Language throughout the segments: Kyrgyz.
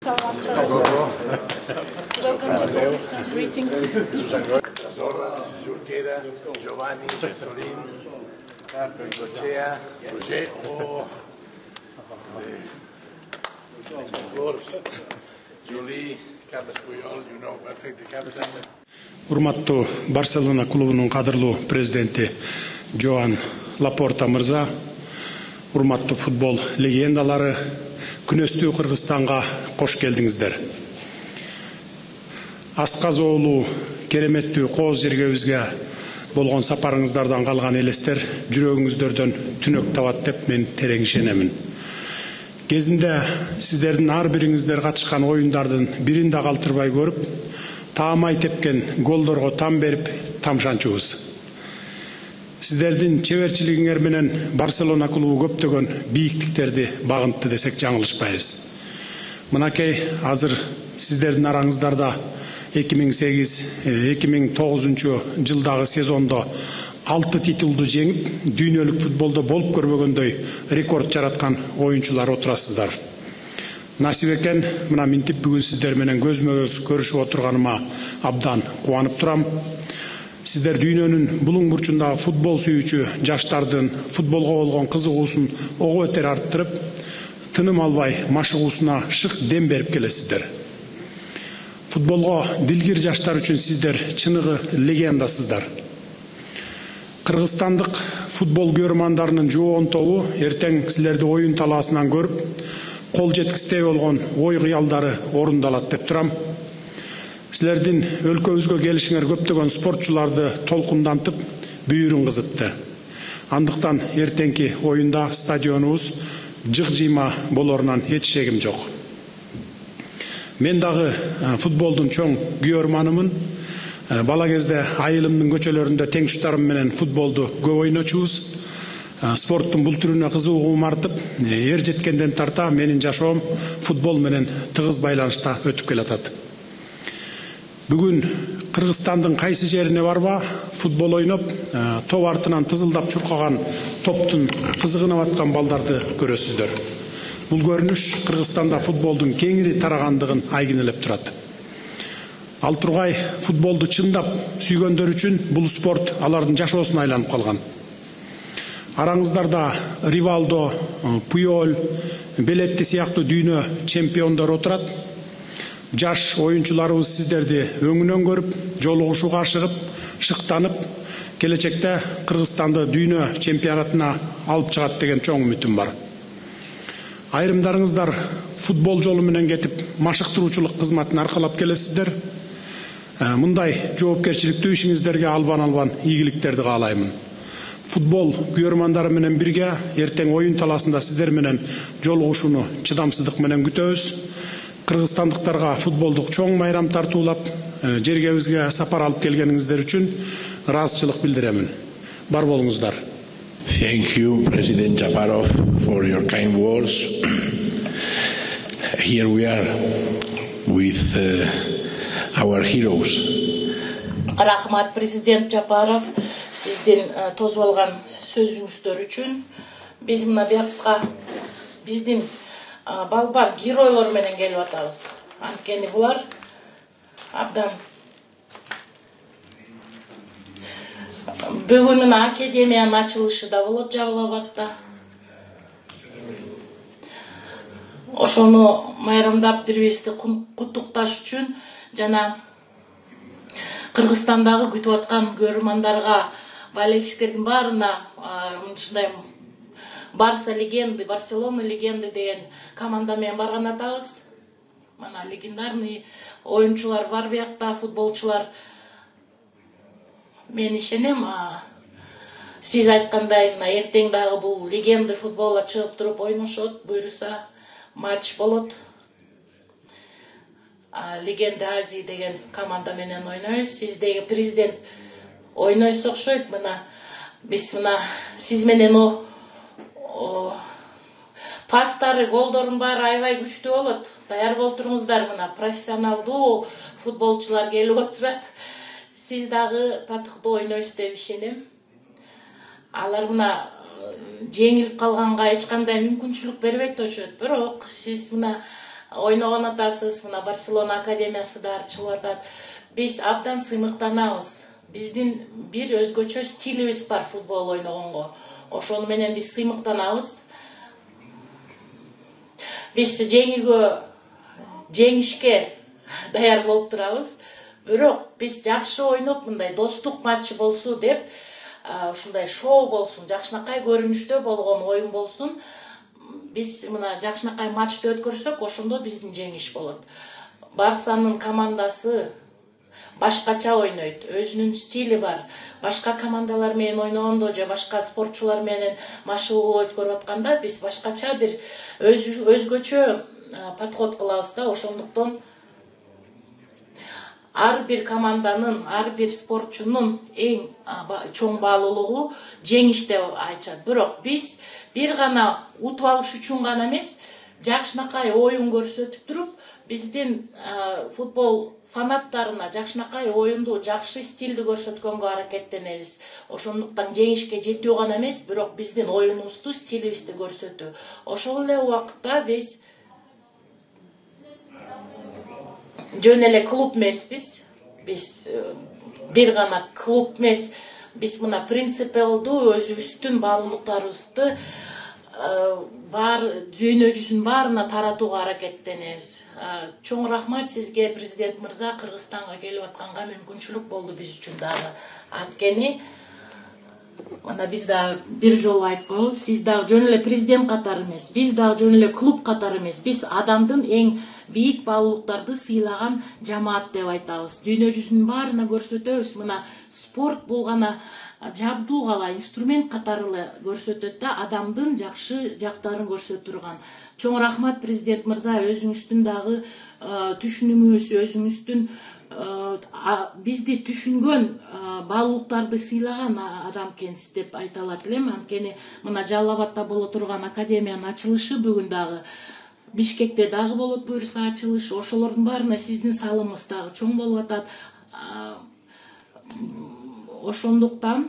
Welcome to Pakistan. Greetings. Zorra, Junquera, Giovanni, Cesolin, Gochea, Roger, Julie, Carlos Puyol, you know perfect the captain. Урматтуу Барселона клубунун кадырлуу президенти Жоан Лапорта мырза, урматтуу футбол легендалары, күнөстүү Кыргызстанга кош келдиңиздер. Асказоолуу кереметтүү кооз жергебизге болгон сапарыңыздардан калган элестер жүрөгүңүздөрдөн түнөк табат деп мен терең ишенемин. Кезинде сиздердин ар бириңиздер катышкан оюндардын биринде калтырбай көрүп, таамай тепкен голдорго там берип тамшанчубуз. Сиздердин чеберчилигиңер менен Барселона клубу көптөгөн бийиктиктерди багынтты десек жаңылышпайбыз. Мынакей азыр сиздердин араңыздарда 2008-2009 жылдагы сезондо 6 титулду жеңип, дүйнөлүк футболдо болуп көрбөгөндөй рекорд жараткан оюнчулар отурасыздар. Насип экен, мына минтип бүгүн сиздер менен көзмө-көз көрүшүп отурганыма абдан кубанып турам. Сиздер дүйнөнүн булуң бурчундагы футбол сүйүүчү жаштардын футболго болгон кызыгуусун ого бетер арттырып, тыным албай машыгуусуна шык дем берип келесиздер. Футболго дилгир жаштар үчүн сиздер чыныгы легендасыздар. Кыргызстандык футбол көрөрмандарынын жоон тобу эртең силерди оюн талаасынан көрүп, кол жеткистей болгон ой кыялдары орундалат деп турам. Силердин өлкөбүзгө келишиңер көптөгөн спортчуларды толкундантып, бүйүрүн кызытты. Андыктан эртеңки оюнда стадионубуз жык-жыйма болорунан эч шегим жок. Мен дагы футболдун чоң күйөрманымын. Бала кезде айылымдын көчөлөрүндө теңтуштарым менен футболду көп ойночубуз. Спорттун бул түрүнө кызыгуум артып, эр жеткенден тарта менин жашоом футбол менен тыгыз байланышта өтүп келатат. Бүгүн Кыргызстандын кайсы жерине барба, футбол ойноп, топ артынан тызылдап чуркаган топтун кызыгынып аткан балдарды көрөсүздөр. Бул көрүнүш Кыргызстанда футболдун кеңири тарагандыгын айгинелеп турат. Ал тургай футболду чындап сүйгөндөр үчүн бул спорт алардын жашоосуна айланып калган. Араңыздарда Ривалдо, Пуйол, Белетти сыяктуу дүйнө чемпиондор отурат. Жаш оюнчуларыбыз сиздерди өңүнөн көрүп, жолугушууга ашыгып, шыктанып, келечекте Кыргызстанды дүйнө чемпионатына алып чыгат деген чоң үмүтүм бар. Айрымдарыңыздар футбол жолу менен кетип, машыктыруучулук кызматын аркалап келесиздер. Мындай жоопкерчиликтүү ишиңиздерге албан ийгиликтерди каалаймын. Футбол күйөрмандары менен бирге эртең оюн талаасында сиздер менен жолугушууну чыдамсыздык менен күтөбүз. Кыргызстандыктарга футболдук чоң майрам тартуулап, жергебизге сапар алып келгениңиздер үчүн ыраазычылык билдиремин. Бар болуңуздар. Thank you, President Japarov, for your kind words. Here we are with our heroes. Рахмат, президент Жапаров, сиздин тосуп алган сөзүңүздөр үчүн. Биз мына биякка биздин балбар геройлор менен келип атабыз. Анткени булар абдан бүгүн академиянын ачылышы да болот Жабылабадта. Ошону майрамдап бири-бирибизди куттукташ үчүн жана Кыргызстандагы күтүп аткан көрөрмандарга, болельщиктердин баарына ушундай Барса легенды, Барселона легенды деген команда менен барган атабыз. Мына легендарный оюнчулар бар биякта, футболчулар. Мен ишенем, сиз айткандай, мына эртең дагы бул легенды футболго чыгып туруп ойношот, буйруса матч болот. Легенда Азии деген команда менен ойнойбуз. Сиздеги президент ойнойсуз окшойт. Мына биз мына сиз менен пастары, голдорун баары аябай күчтүү болот. Даяр болуп туруңуздар, мына профессионалдуу футболчулар келип отурат. Сиз дагы татыктуу ойнойсуз деп ишенем. Алар мына жеңилип калганга эч кандай мүмкүнчүлүк бербейт очот. Бирок сиз мына ойногон атасыз, мына Барселона академиясы да чыгып атат. Биз абдан сыймыктанабыз. Биздин бир өзгөчө стилибиз бар футбол ойногонго. Ошону менен биз сыймыктанабыз. Биз жеңишке даяр болуп турабыз. Бирок биз жакшы ойноп, мындай достук матчы болсун деп, ушундай шоу болсун, жакшынакай көрүнүштө болгон оюн болсун. Биз мына жакшынакай матчты өткөрсөк, ошондо биздин жеңиш болот. Барсанын командасы башкача ойнойт, өзүнүн стили бар. Башка командалар менен ойногондо же башка спортчулар менен машыгуу өткөрүп атканда биз башкача бир өзгөчө подход кылабыз да. Ошондуктан ар бир команданын, ар бир спортчунун эң чоң баалуулугу жеңиш деп айтышат. Бирок биз бир гана утуп алыш үчүн гана эмес, жакшынакай оюн көрсөтүп туруп, биздин футбол фанаттарына жакшынакай оюнду, жакшы стилди көрсөткөнгө аракеттенебиз. Ошондуктан жеңишке жетүү гана эмес, бирок биздин оюнубузду, стилибизди көрсөтүү. Ошол эле убакытта биз жөн эле клуб эмеспиз. Биз бир гана клуб эмес, биз мына принципиалдуу өзүбүздүн баалуулуктарыбызды бар дүйнө жүзүнүн баарына таратууга аракеттенебиз. Чоң рахмат сизге, президент мырза, Кыргызстанга келип атканга мүмкүнчүлүк болду биз үчүн дагы. Анткени мына биз дагы бир жолу айтканбыз, сиз дагы жөн эле президент катары эмес, биз дагы жөн эле клуб катары эмес, биз адамдын эң бийик баалуулуктарды сыйлаган жамаат деп айтабыз. Дүйнө жүзүнүн баарына көрсөтөбүз. Мына спорт бул гана жабдуу гана инструмент катары көрсөтөт да, адамдын жакшы жактарын көрсөтө турган. Чоң рахмат президент мырза, өзүңүздүн дагы түшүнүгүңүз, өзүңүздүн бизди түшүнгөн, баалуулуктарды сыйлаган адам экенсиз деп айта алат элем. Анткени мына Жалал Абадта боло турган академиянын ачылышы бүгүн дагы, Бишкекте дагы болот буюрса ачылыш, ошолордун баарына сиздин салымыңыз дагы чоң болуп атат. Ошондуктан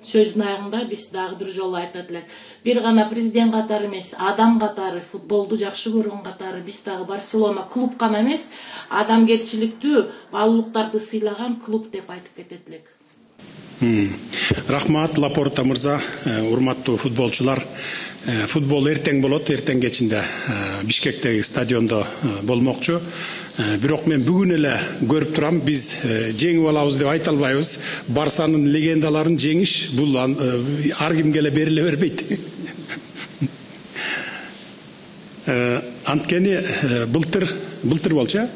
сөздүн аягында биз дагы бир жолу айтат элек, бир гана президент катары эмес, адам катары, футболду жакшы көргөн катары биз дагы Барселона клуб гана эмес, адамгерчиликтүү, баалуулуктарды сыйлаган клуб деп айтып кетет элек. Рахмат Лапорта мырза, урматтуу футболчулар. Футбол эртең болот, эртең кечинде Бишкектеги стадиондо болмокчу. Бирок мен бүгүн эле көрүп турам, биз жеңип алабыз деп айта албайбыз. Барсанын легендаларын жеңиш бул ар кимге эле бериле бербейт. Анткени былтыр болчу,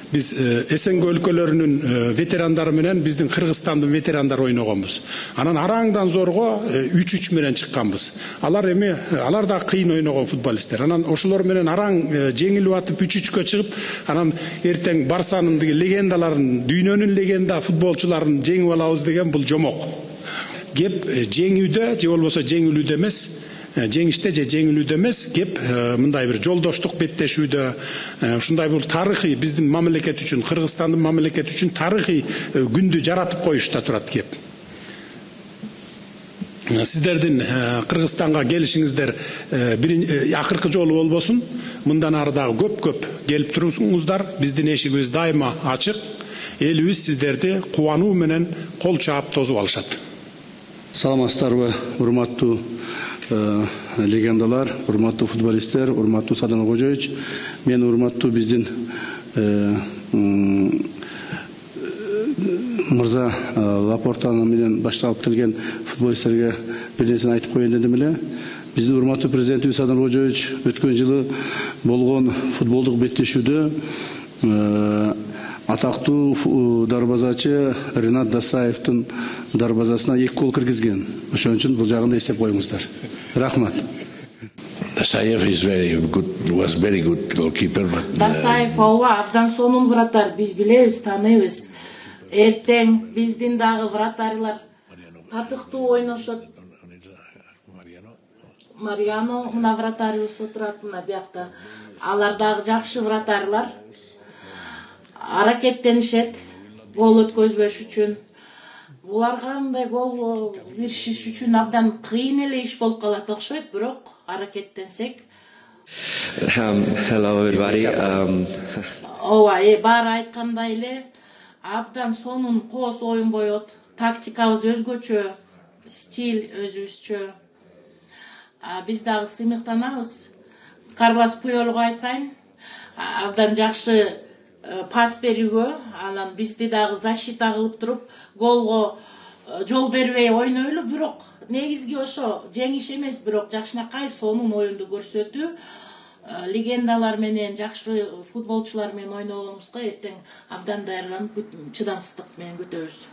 биз СНГ өлкөлөрүнүн ветерандары менен биздин Кыргызстандын ветерандары ойногонбуз. Анан араңдан зорго 3-3 менен чыкканбыз. Алар да кыйын ойногон футболисттер. Анан ошолор менен араң жеңилип атып 3-3кө чыгып, анан эртең Барсанын легендаларын, дүйнөнүн легенда футболчуларын жеңип алабыз деген бул жомок. Кеп жеңүүдө же болбосо жеңилүүдө эмес, жеңиште же жеңилүүдө эмес, кеп мындай бир жолдоштук беттешүүдө, ушундай бир тарыхый биздин мамлекет үчүн, Кыргызстандын мамлекети үчүн тарыхый күндү жаратып коюшта турат кеп. Сиздердин Кыргызстанга келишиңиздер акыркы жолу болбосун. Мындан ары дагы көп келип туруңуздар. Биздин эшигибиз дайыма ачык. Элибиз сиздерди кубануу менен кол чаап тосуп алышат. Саламатсыздарбы, урматтуу легендалар, урматтуу футболисттер, урматтуу Садан Кожоевич. Мен урматтуу биздин мырза Лапортаны менен башталып келген футболисттерге бир нерсени айтып коеюн дедим эле. Биздин урматтуу президентибиз Садан Кожоевич өткөн жылы болгон футболдук беттешүүдө атактуу дарбазачы Ринат Дасаевдин дарбазасына 2 гол киргизген. Ошон үчүн бул жагын да эстеп коюңуздар. Рахмат. Dasaev was very good goalkeeper, but Дасаев абдан сонун вратарь, биз билебиз, тааныбыз. Эртең биздин дагы вратарлар татыктуу ойношот. Мариано мына вратарыбыз отурат мына биякта. Алар дагы жакшы вратарлар. Аракеттенишет гол өткөзбөш үчүн. Буларга мындай гол беришиш үчүн абдан кыйын эле иш болуп калат окшойт, бирок аракеттенсек Hello, everybody. Ооба, баары айткандай эле абдан сонун кооз оюн боет. Тактикабыз өзгөчө, стиль өзүбүзчө. Биз дагы сыймыктанабыз. Карлос Пуйолго айтайын, абдан жакшы пас берүүгө, анан бизди дагы защита кылып туруп, голго жол бербей ойнойлу, бирок негизги ошо жеңиш эмес, бирок жакшынакай сонун оюнду көрсөтүү. Легендалар менен, жакшы футболчулар менен ойногонубузга эртең абдан даярданып, чыдамсыздык менен күтөбүз.